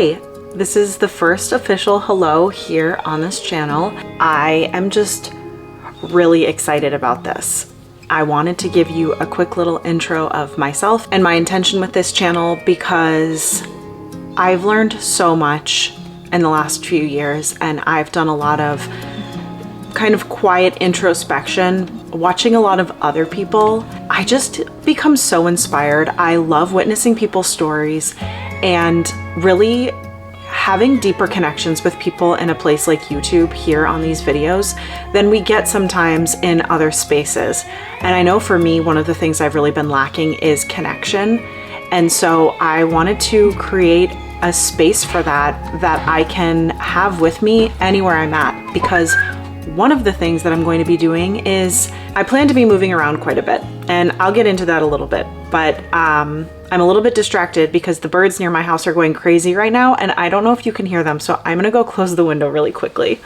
Hi, this is the first official hello here on this channel. I am just really excited about this. I wanted to give you a quick little intro of myself and my intention with this channel because I've learned so much in the last few years, and I've done a lot of kind of quiet introspection, watching a lot of other people. I just become so inspired. I love witnessing people's stories and really having deeper connections with people in a place like YouTube here on these videos than we get sometimes in other spaces. And I know for me, one of the things I've really been lacking is connection. And so I wanted to create a space for that I can have with me anywhere I'm at, because one of the things that I'm going to be doing is I plan to be moving around quite a bit, and I'll get into that a little bit, but I'm a little bit distracted because the birds near my house are going crazy right now, and I don't know if you can hear them, so I'm gonna go close the window really quickly.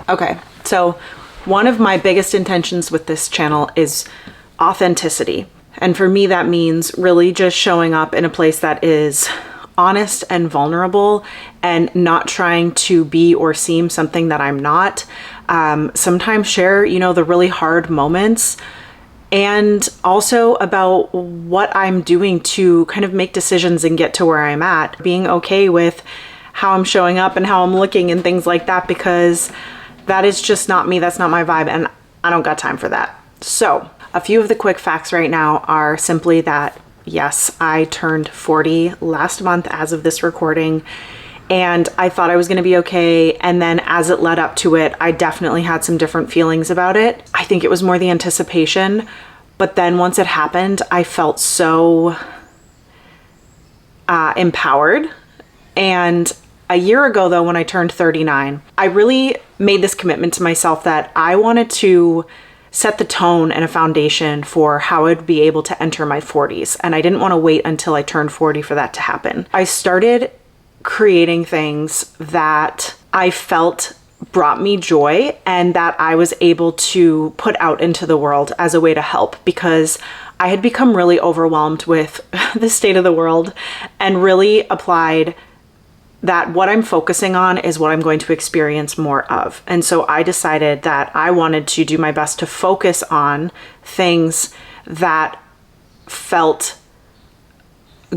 Okay, so one of my biggest intentions with this channel is authenticity. And for me, that means really just showing up in a place that is honest and vulnerable and not trying to be or seem something that I'm not. Sometimes share, the really hard moments, and also about what I'm doing to kind of make decisions and get to where I'm at, being okay with how I'm showing up and how I'm looking and things like that, because that is just not me. That's not my vibe, and I don't got time for that. So a few of the quick facts right now are simply that yes, I turned 40 last month as of this recording, and I thought I was going to be okay. And then as it led up to it, I definitely had some different feelings about it. I think it was more the anticipation, but then once it happened, I felt so empowered. And a year ago though, when I turned 39, I really made this commitment to myself that I wanted to set the tone and a foundation for how I'd be able to enter my 40s. And I didn't want to wait until I turned 40 for that to happen. I started creating things that I felt brought me joy and that I was able to put out into the world as a way to help, because I had become really overwhelmed with the state of the world and really applied that what I'm focusing on is what I'm going to experience more of. And so I decided that I wanted to do my best to focus on things that felt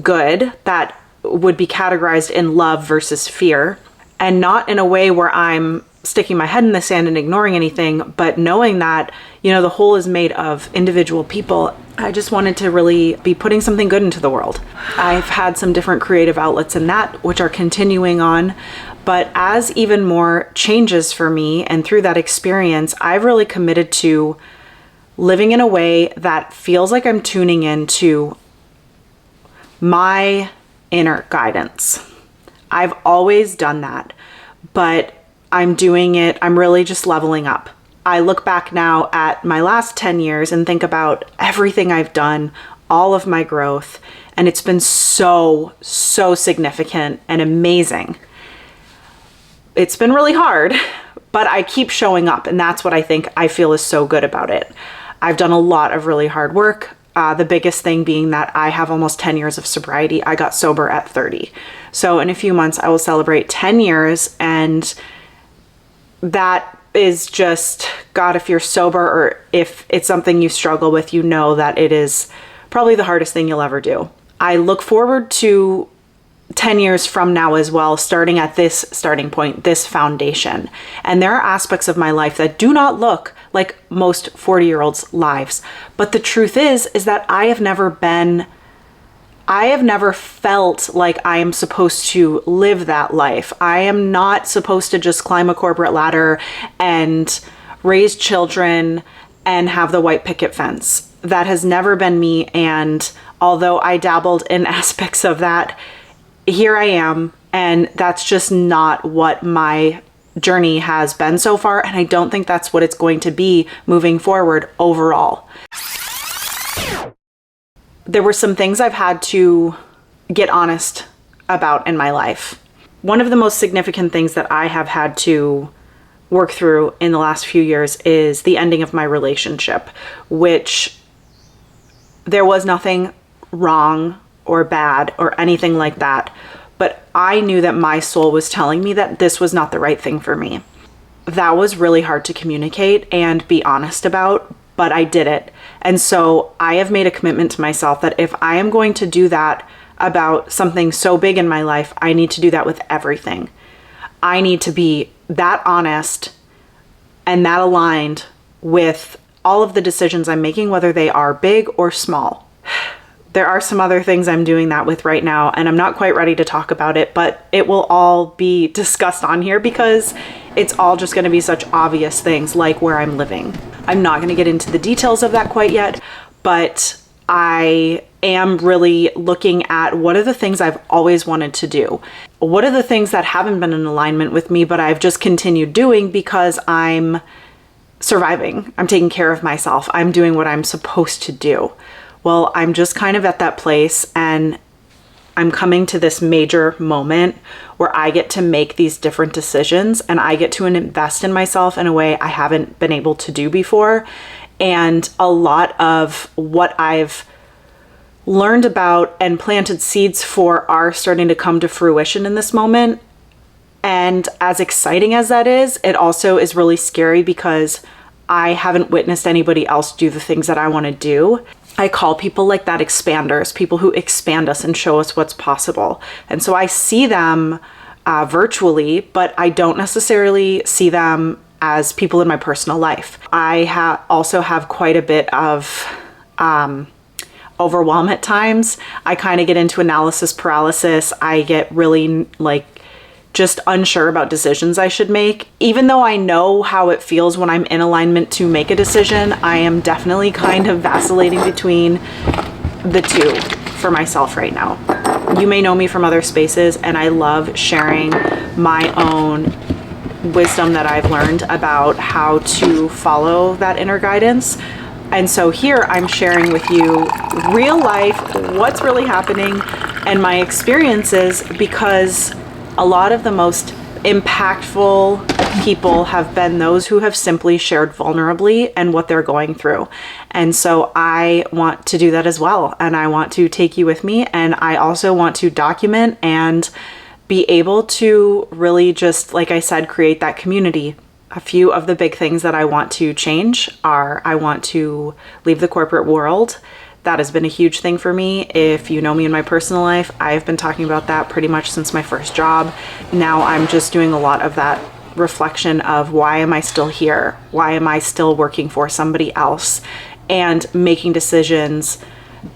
good, that would be categorized in love versus fear, and not in a way where I'm sticking my head in the sand and ignoring anything, but knowing that, the whole is made of individual people. I just wanted to really be putting something good into the world. I've had some different creative outlets in that, which are continuing on, but as even more changes for me and through that experience, I've really committed to living in a way that feels like I'm tuning into my inner guidance. I've always done that, but I'm doing it, I'm really just leveling up. I look back now at my last 10 years and think about everything I've done, all of my growth, and it's been so significant and amazing. It's been really hard, but I keep showing up, and that's what I feel is so good about it. I've done a lot of really hard work. The biggest thing being that I have almost 10 years of sobriety. I got sober at 30. So in a few months, I will celebrate 10 years, and that is just, God, if you're sober or if it's something you struggle with, that it is probably the hardest thing you'll ever do. I look forward to 10 years from now as well, starting at this starting point, this foundation. And there are aspects of my life that do not look like most 40-year-olds' lives. But the truth is that I have never felt like I am supposed to live that life. I am not supposed to just climb a corporate ladder and raise children and have the white picket fence. That has never been me. And although I dabbled in aspects of that, here I am. And that's just not what my journey has been so far. And I don't think that's what it's going to be moving forward overall. There were some things I've had to get honest about in my life. One of the most significant things that I have had to work through in the last few years is the ending of my relationship, which there was nothing wrong or bad or anything like that. But I knew that my soul was telling me that this was not the right thing for me. That was really hard to communicate and be honest about, but I did it. And so I have made a commitment to myself that if I am going to do that about something so big in my life, I need to do that with everything. I need to be that honest and that aligned with all of the decisions I'm making, whether they are big or small. There are some other things I'm doing that with right now, and I'm not quite ready to talk about it, but it will all be discussed on here because it's all just going to be such obvious things, like where I'm living. I'm not going to get into the details of that quite yet, but I am really looking at what are the things I've always wanted to do. What are the things that haven't been in alignment with me, but I've just continued doing because I'm surviving. I'm taking care of myself. I'm doing what I'm supposed to do. Well, I'm just kind of at that place, and I'm coming to this major moment where I get to make these different decisions and I get to invest in myself in a way I haven't been able to do before. And a lot of what I've learned about and planted seeds for are starting to come to fruition in this moment. And as exciting as that is, it also is really scary because I haven't witnessed anybody else do the things that I want to do. I call people like that expanders, people who expand us and show us what's possible. And so I see them virtually, but I don't necessarily see them as people in my personal life. I also have quite a bit of overwhelm at times. I kind of get into analysis paralysis. I get really just unsure about decisions I should make. Even though I know how it feels when I'm in alignment to make a decision, I am definitely kind of vacillating between the two for myself right now. You may know me from other spaces, and I love sharing my own wisdom that I've learned about how to follow that inner guidance. And so here I'm sharing with you real life, what's really happening, and my experiences, because a lot of the most impactful people have been those who have simply shared vulnerably and what they're going through. And so I want to do that as well. And I want to take you with me. And I also want to document and be able to really just, like I said, create that community. A few of the big things that I want to change are I want to leave the corporate world. That has been a huge thing for me. If you know me in my personal life, I've been talking about that pretty much since my first job. Now I'm just doing a lot of that reflection of why am I still here? Why am I still working for somebody else? And making decisions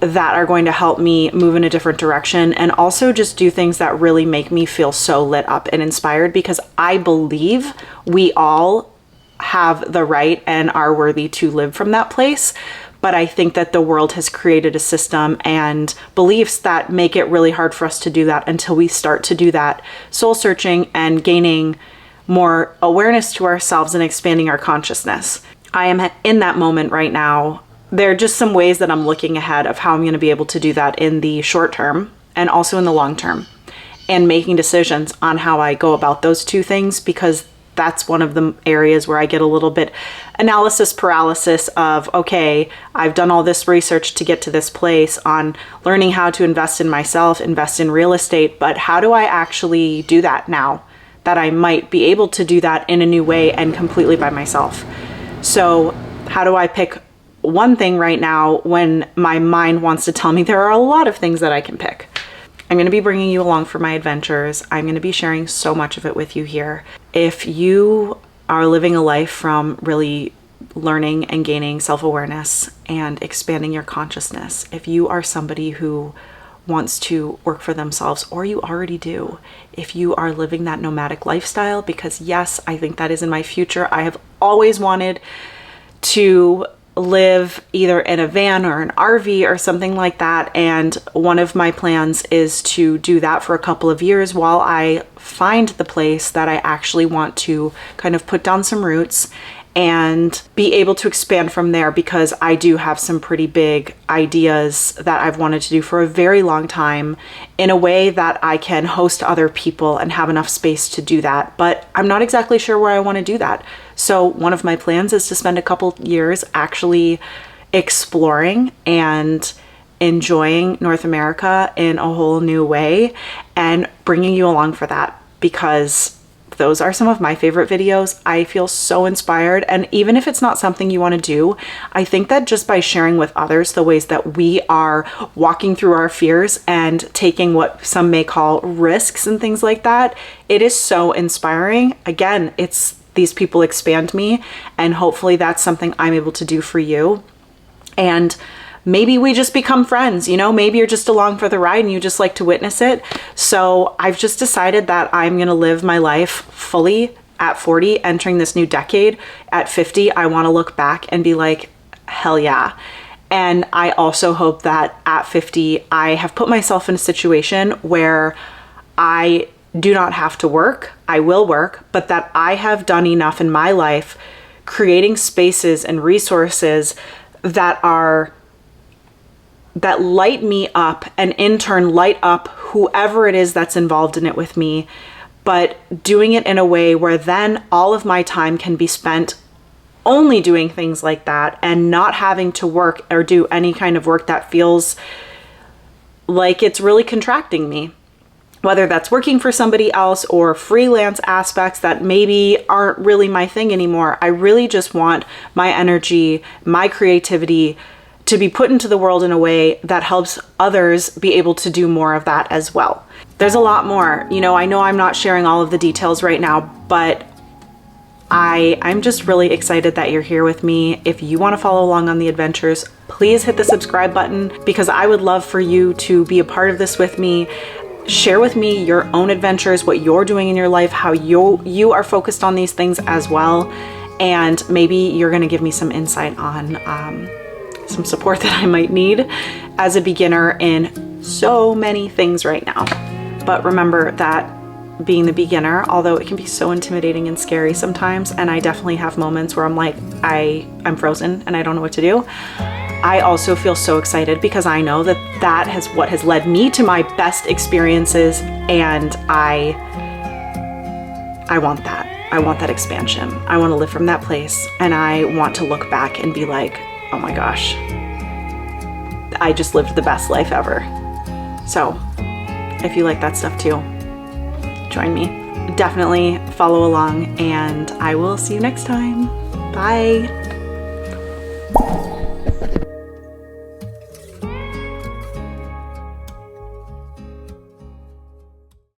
that are going to help me move in a different direction, and also just do things that really make me feel so lit up and inspired, because I believe we all have the right and are worthy to live from that place. But I think that the world has created a system and beliefs that make it really hard for us to do that until we start to do that soul searching and gaining more awareness to ourselves and expanding our consciousness. I am in that moment right now. There are just some ways that I'm looking ahead of how I'm going to be able to do that in the short term and also in the long term, and making decisions on how I go about those two things, because that's one of the areas where I get a little bit analysis paralysis of, okay, I've done all this research to get to this place on learning how to invest in myself, invest in real estate, but how do I actually do that now that I might be able to do that in a new way and completely by myself? So how do I pick one thing right now when my mind wants to tell me there are a lot of things that I can pick? I'm going to be bringing you along for my adventures. I'm going to be sharing so much of it with you here. If you are living a life from really learning and gaining self-awareness and expanding your consciousness, if you are somebody who wants to work for themselves, or you already do, if you are living that nomadic lifestyle, because yes, I think that is in my future. I have always wanted to live either in a van or an RV or something like that. And one of my plans is to do that for a couple of years while I find the place that I actually want to kind of put down some roots and be able to expand from there, because I do have some pretty big ideas that I've wanted to do for a very long time in a way that I can host other people and have enough space to do that. But I'm not exactly sure where I want to do that. So one of my plans is to spend a couple years actually exploring and enjoying North America in a whole new way and bringing you along for that, because those are some of my favorite videos. I feel so inspired. And even if it's not something you want to do, I think that just by sharing with others the ways that we are walking through our fears and taking what some may call risks and things like that, it is so inspiring. Again, these people expand me, and hopefully that's something I'm able to do for you. And maybe we just become friends, you know, maybe you're just along for the ride and you just like to witness it. So I've just decided that I'm going to live my life fully at 40, entering this new decade. At 50, I want to look back and be like, hell yeah. And I also hope that at 50, I have put myself in a situation where I do not have to work. I will work, but that I have done enough in my life creating spaces and resources that light me up and in turn light up whoever it is that's involved in it with me, but doing it in a way where then all of my time can be spent only doing things like that and not having to work or do any kind of work that feels like it's really contracting me. Whether that's working for somebody else or freelance aspects that maybe aren't really my thing anymore. I really just want my energy, my creativity to be put into the world in a way that helps others be able to do more of that as well. There's a lot more. You know, I know I'm not sharing all of the details right now, but I'm just really excited that you're here with me. If you want to follow along on the adventures, please hit the subscribe button, because I would love for you to be a part of this with me. Share with me your own adventures, what you're doing in your life, how you are focused on these things as well. And maybe you're going to give me some insight on some support that I might need as a beginner in so many things right now. But remember that being the beginner, although it can be so intimidating and scary sometimes, and I definitely have moments where I'm like, I'm frozen and I don't know what to do, I also feel so excited because I know that has what has led me to my best experiences, and I want that. I want that expansion. I want to live from that place, and I want to look back and be like, oh my gosh, I just lived the best life ever. So if you like that stuff too, join me. Definitely follow along, and I will see you next time. Bye.